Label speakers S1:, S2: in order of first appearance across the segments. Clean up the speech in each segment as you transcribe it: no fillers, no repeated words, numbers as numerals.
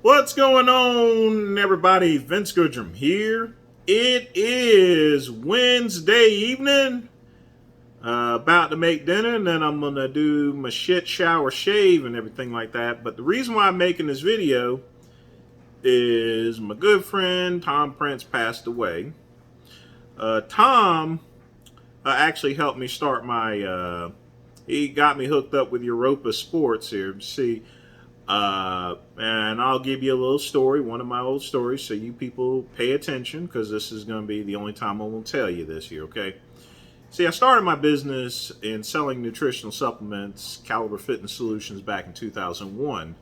S1: What's going on, everybody? Vince Goodrum here. It is Wednesday evening. About to make dinner, and then I'm gonna do my shit, shower, shave, and everything like that. But the reason why I'm making this video is my good friend Tom Prince passed away. Tom actually helped me start my. He got me hooked up with Europa Sports here. See, and I'll give you a little story, one of my old stories, so you people pay attention because this is going to be the only time I will tell you this here, okay? See, I started my business in selling nutritional supplements, Caliber Fitness Solutions, back in 2001.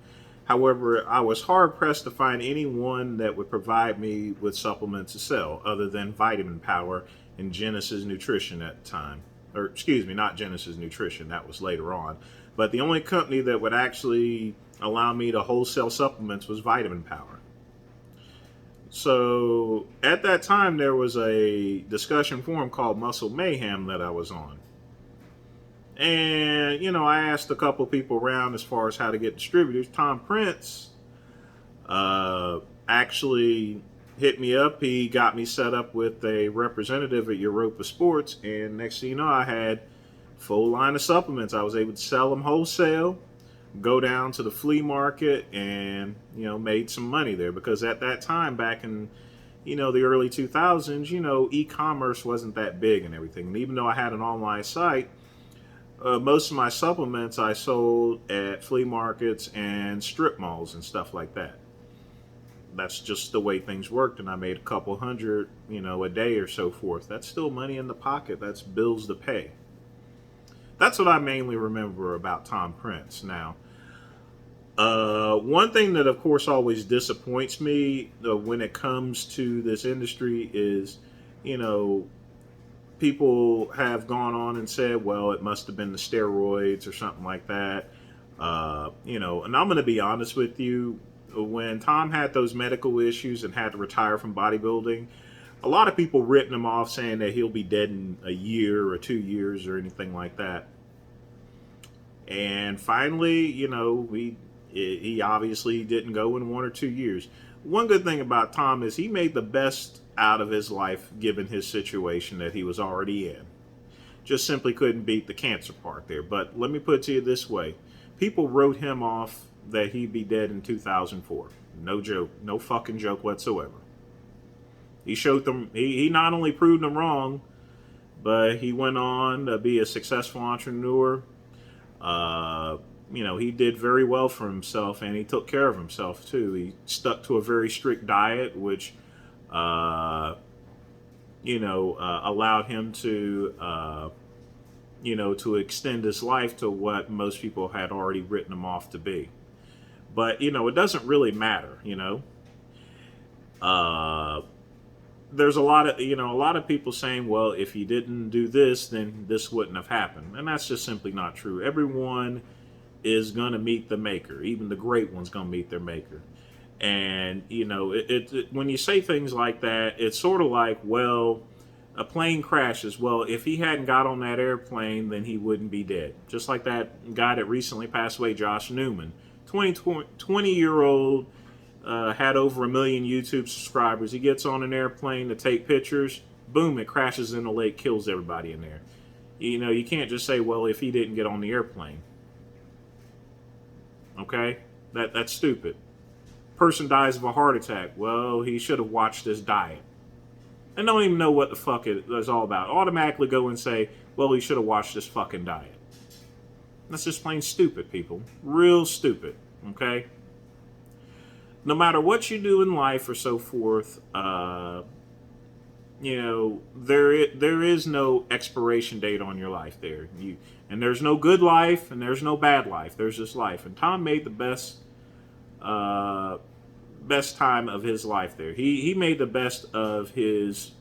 S1: However, I was hard pressed to find anyone that would provide me with supplements to sell other than Vitamin Power and Genesis Nutrition at the time. Or, excuse me, not Genesis Nutrition, that was later on. But the only company that would actually allow me to wholesale supplements was Vitamin Power. So at that time, there was a discussion forum called Muscle Mayhem that I was on. And, I asked a couple people around as far as how to get distributors. Tom Prince actually hit me up. He got me set up with a representative at Europa Sports. And next thing you know, I had full line of supplements. I was able to sell them wholesale, go down to the flea market, and made some money there, because at that time, back in the early 2000s, e-commerce wasn't that big and everything. And even though I had an online site, most of my supplements I sold at flea markets and strip malls and stuff like that. That's just the way things worked, and I made a couple hundred a day or so forth. That's still money in the pocket. That's bills to pay. That's what I mainly remember about Tom Prince. Now, one thing that, of course, always disappoints me when it comes to this industry is, people have gone on and said, well, it must have been the steroids or something like that. And I'm going to be honest with you. When Tom had those medical issues and had to retire from bodybuilding, a lot of people written him off, saying that he'll be dead in a year or 2 years or anything like that. And finally, he obviously didn't go in 1 or 2 years. One good thing about Tom is he made the best out of his life given his situation that he was already in. Just simply couldn't beat the cancer part there. But let me put it to you this way. People wrote him off that he'd be dead in 2004. No joke. No fucking joke whatsoever. He showed them, he not only proved them wrong, but he went on to be a successful entrepreneur. He did very well for himself, and he took care of himself too. He stuck to a very strict diet, which, allowed him to, to extend his life to what most people had already written him off to be. But, it doesn't really matter, there's a lot of people saying, well, if he didn't do this, then this wouldn't have happened. And that's just simply not true. Everyone is going to meet the maker. Even the great one's going to meet their maker. And, when you say things like that, it's sort of like, well, a plane crashes. Well, if he hadn't got on that airplane, then he wouldn't be dead. Just like that guy that recently passed away, Josh Newman. 20-year-old, had over 1 million YouTube subscribers. He gets on an airplane to take pictures. Boom, it crashes in the lake, kills everybody in there. You can't just say, well, if he didn't get on the airplane. Okay? That's stupid. Person dies of a heart attack. Well, he should have watched his diet. And don't even know what the fuck it is all about. Automatically go and say, well, he should have watched his fucking diet. That's just plain stupid, people. Real stupid. Okay? No matter what you do in life or so forth, there is no expiration date on your life there. And there's no good life and there's no bad life. There's just life. And Tom made the best time of his life there. He made the best of his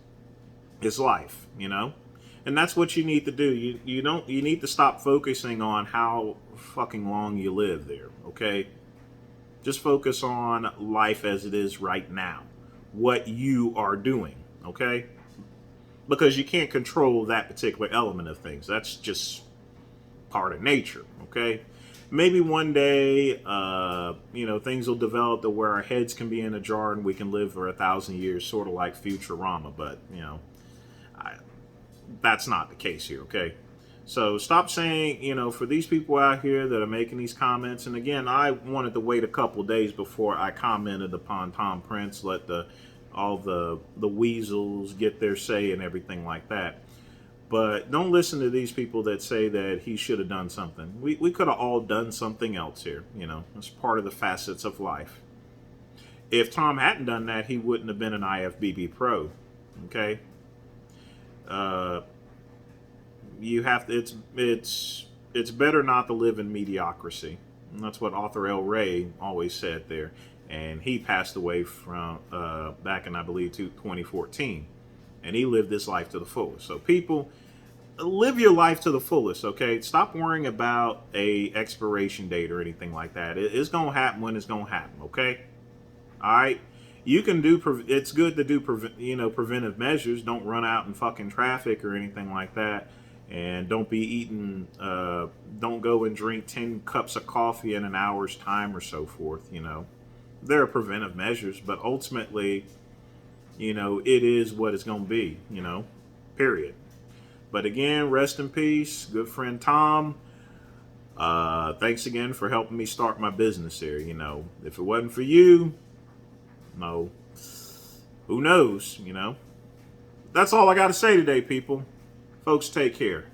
S1: life, And that's what you need to do. You need to stop focusing on how fucking long you live there, okay? Just focus on life as it is right now. What you are doing, okay? Because you can't control that particular element of things. That's just part of nature, okay? maybe one day, things will develop to where our heads can be in a jar and we can live for 1,000 years, sort of like Futurama. But I, that's not the case here. Okay. So stop saying, for these people out here that are making these comments, and again, I wanted to wait a couple days before I commented upon Tom Prince, let all the weasels get their say and everything like that. But don't listen to these people that say that he should have done something. We could have all done something else here. It's part of the facets of life. If Tom hadn't done that, he wouldn't have been an IFBB pro. Okay. You have to. It's better not to live in mediocrity. And that's what Arthur L. Ray always said there. And he passed away from back in, I believe, 2014. And he lived this life to the fullest. So people, live your life to the fullest, okay? Stop worrying about a expiration date or anything like that. It's going to happen when it's going to happen, okay? All right? You can do, it's good to do, preventive measures. Don't run out in fucking traffic or anything like that. And don't be eating, don't go and drink 10 cups of coffee in an hour's time or so forth, There are preventive measures, but ultimately, it is what it's going to be, period. But again, rest in peace, good friend Tom. Thanks again for helping me start my business here. If it wasn't for you, no, who knows, That's all I got to say today, people. Folks, take care.